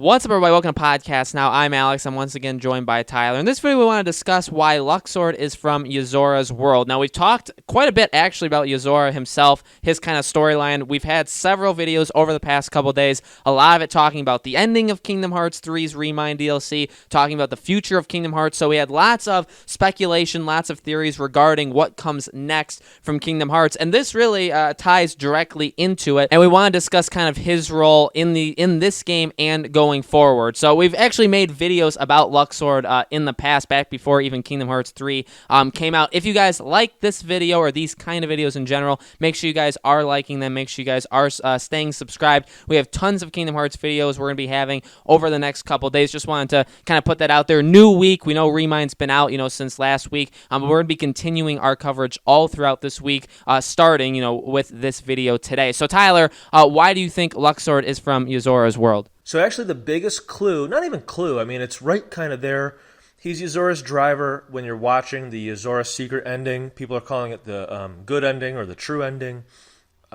What's up, everybody? Welcome to Podcast Now. I'm Alex. I'm once again joined by Tyler. In this video, we want to discuss why Luxord is from Yozora's world. Now, we've talked quite a bit, actually, about Yozora himself, his kind of storyline. We've had several videos over the past couple days, a lot of it talking about the ending of Kingdom Hearts 3's ReMind DLC, talking about the future of Kingdom Hearts. So we had lots of speculation, lots of theories regarding what comes next from Kingdom Hearts, and this really ties directly into it. And we want to discuss kind of his role in this game and going forward. So we've actually made videos about Luxord in the past, back before even Kingdom Hearts 3 came out. If you guys like this video or these kind of videos in general, make sure you guys are liking them. Make sure you guys are staying subscribed. We have tons of Kingdom Hearts videos we're going to be having over the next couple days. Just wanted to kind of put that out there. New week. We know ReMind's been out, since last week. But we're going to be continuing our coverage all throughout this week, starting, with this video today. So Tyler, why do you think Luxord is from Yozora's world? So actually the biggest clue, not even clue, I mean, it's right kind of there. He's Yozora's driver when you're watching the Yozora secret ending. People are calling it the good ending or the true ending.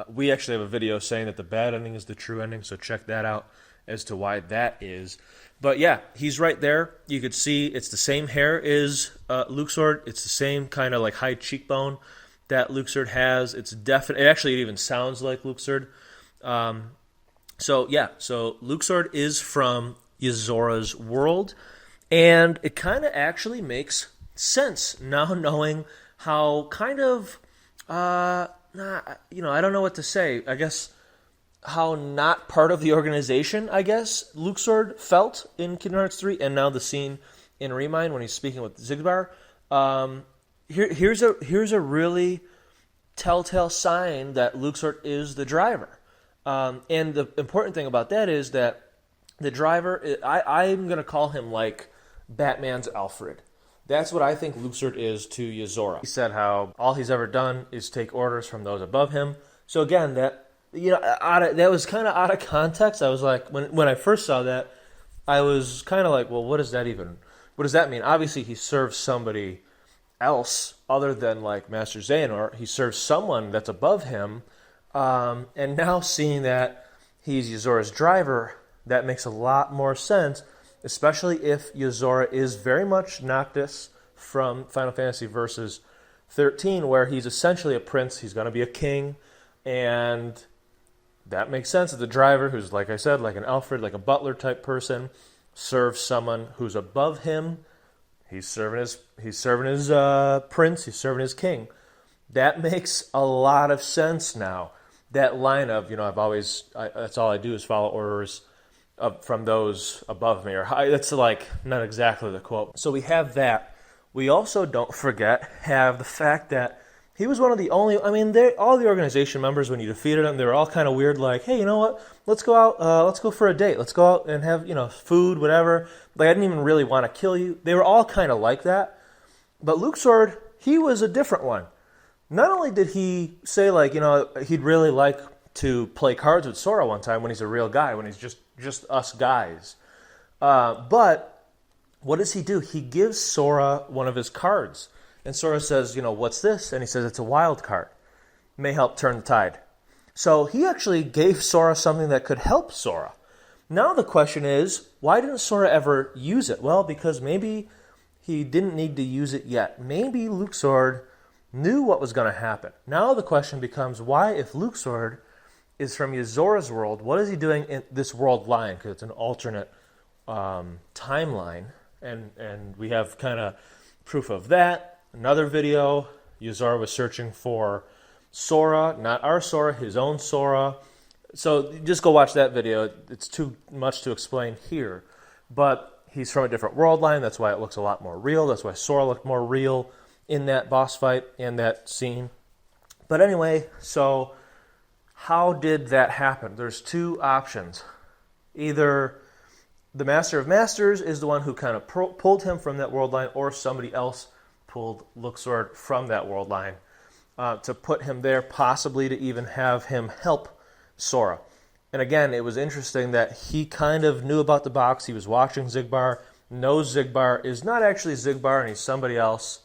We actually have a video saying that the bad ending is the true ending, so check that out as to why that is. But yeah, he's right there. You could see it's the same hair as Luxord. It's the same kind of like high cheekbone that Luxord has. It's definite. It even sounds like Luxord. So Luxord is from Yozora's world, and it kind of actually makes sense now knowing how kind of, I don't know what to say. I guess how not part of the organization, Luxord felt in Kingdom Hearts 3, and now the scene in ReMind when he's speaking with Xigbar. Here's a really telltale sign that Luxord is the driver. And the important thing about that is that the driver, I'm going to call him like Batman's Alfred. That's what I think Luxord is to Yozora. He said how all he's ever done is take orders from those above him. So again, that was kind of out of context. I was like, when I first saw that, I was kind of like, well, what does that mean? Obviously, he serves somebody else other than like Master Xehanort. He serves someone that's above him. And now seeing that he's Yozora's driver, that makes a lot more sense, especially if Yozora is very much Noctis from Final Fantasy Versus 13, where he's essentially a prince, he's going to be a king, and that makes sense that the driver, who's, like I said, like an Alfred, like a butler type person, serves someone who's above him. He's serving his prince, he's serving his king. That makes a lot of sense now. That line of, that's all I do is follow orders from those above me. That's like not exactly the quote. So we have that. We also, don't forget, have the fact that he was one of the only, all the organization members, when you defeated them, they were all kind of weird, like, hey, you know what? Let's go out, let's go for a date. Let's go out and have, food, whatever. Like, I didn't even really want to kill you. They were all kind of like that. But Luxord, he was a different one. Not only did he say, like, he'd really like to play cards with Sora one time when he's a real guy, when he's just us guys. But what does he do? He gives Sora one of his cards. And Sora says, what's this? And he says, it's a wild card. May help turn the tide. So he actually gave Sora something that could help Sora. Now the question is, why didn't Sora ever use it? Well, because maybe he didn't need to use it yet. Maybe Luxord knew what was going to happen. Now the question becomes, why, if Luxord is from Yozora's world, what is he doing in this world line? Because it's an alternate timeline, and we have kind of proof of that. Another video, Yozora was searching for Sora, not our Sora, his own Sora. So just go watch that video. It's too much to explain here. But he's from a different world line. That's why it looks a lot more real. That's why Sora looked more real in that boss fight, in that scene. But anyway, so how did that happen? There's two options. Either the Master of Masters is the one who kind of pulled him from that world line, or somebody else pulled Luxord from that world line to put him there, possibly to even have him help Sora. And again, it was interesting that he kind of knew about the box. He was watching Xigbar, knows Xigbar is not actually Xigbar and he's somebody else.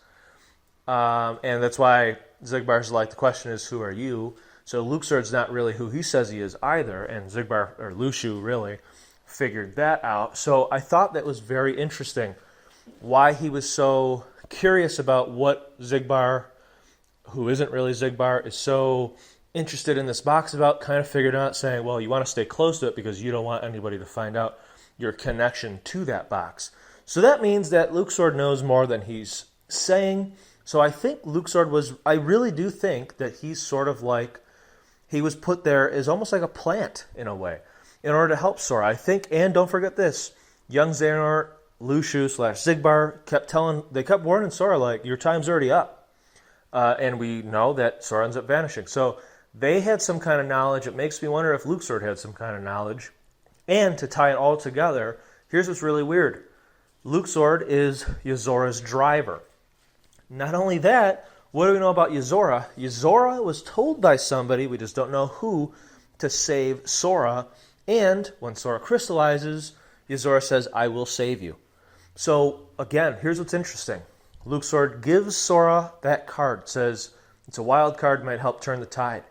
And that's why Xigbar's like, the question is, who are you? So Luxord's not really who he says he is either, and Xigbar, or Lushu really, figured that out. So I thought that was very interesting, why he was so curious about what Xigbar, who isn't really Xigbar, is so interested in this box about, kind of figured out, saying, well, you want to stay close to it because you don't want anybody to find out your connection to that box. So that means that Luxord knows more than he's saying. So I think Luxord I really do think that he's sort of like, he was put there as almost like a plant in a way, in order to help Sora. I think, and don't forget this, young Xehanort, Lushu / Xigbar kept warning Sora, like, your time's already up. And we know that Sora ends up vanishing. So they had some kind of knowledge. It makes me wonder if Luxord had some kind of knowledge. And to tie it all together, here's what's really weird. Luxord is Yozora's driver. Not only that, what do we know about Yozora? Yozora was told by somebody, we just don't know who, to save Sora. And when Sora crystallizes, Yozora says, I will save you. So again, here's what's interesting. Luxord gives Sora that card, says it's a wild card, might help turn the tide.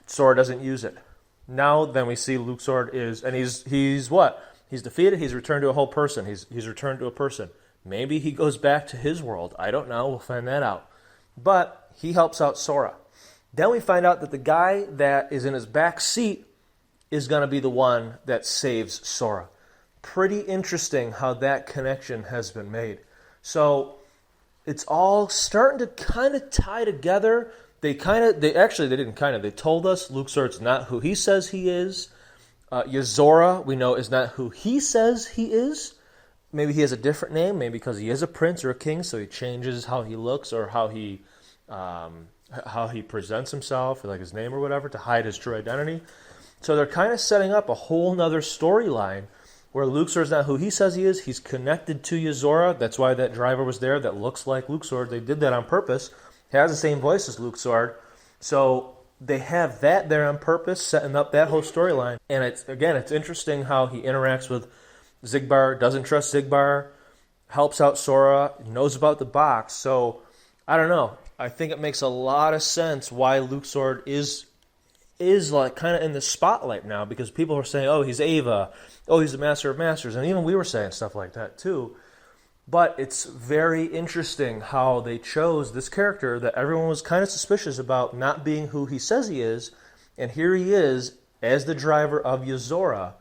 Sora doesn't use it. Now then we see Luxord he's what? He's defeated, he's returned to a whole person. He's returned to a person. Maybe he goes back to his world. I don't know, we'll find that out. But he helps out Sora. Then we find out that the guy that is in his back seat is going to be the one that saves Sora. Pretty interesting how that connection has been made. So it's all starting to kind of tie together. They told us Luxord's not who he says he is. Yozora, we know, is not who he says he is. Maybe he has a different name, maybe because he is a prince or a king, so he changes how he looks or how he presents himself, or like his name or whatever, to hide his true identity. So they're kind of setting up a whole nother storyline where Luxord's not who he says he is. He's connected to Yozora. That's why that driver was there that looks like Luxord. They did that on purpose. He has the same voice as Luxord. So they have that there on purpose, setting up that whole storyline. And it's interesting how he interacts with Xigbar, doesn't trust Xigbar, helps out Sora, knows about the box. So I don't know. I think it makes a lot of sense why Luxord is like kind of in the spotlight now, because people are saying, oh, he's Ava, oh, he's the Master of Masters, and even we were saying stuff like that too. But it's very interesting how they chose this character that everyone was kind of suspicious about not being who he says he is, and here he is as the driver of Yozora.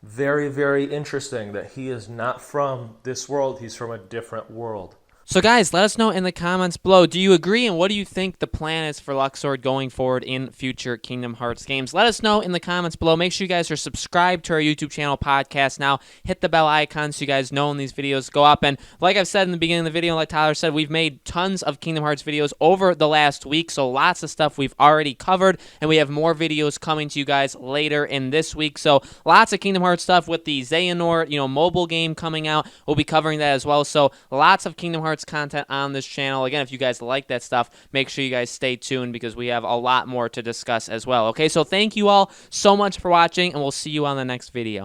Very, very interesting that he is not from this world, he's from a different world. So guys, let us know in the comments below. Do you agree, and what do you think the plan is for Luxord going forward in future Kingdom Hearts games? Let us know in the comments below. Make sure you guys are subscribed to our YouTube channel podcast now. Hit the bell icon so you guys know when these videos go up. And like I've said in the beginning of the video, like Tyler said, we've made tons of Kingdom Hearts videos over the last week, so lots of stuff we've already covered, and we have more videos coming to you guys later in this week. So lots of Kingdom Hearts stuff with the Xehanort, mobile game coming out. We'll be covering that as well. So lots of Kingdom Hearts content on this channel. Again, if you guys like that stuff, make sure you guys stay tuned because we have a lot more to discuss as well. Okay, so thank you all so much for watching, and we'll see you on the next video.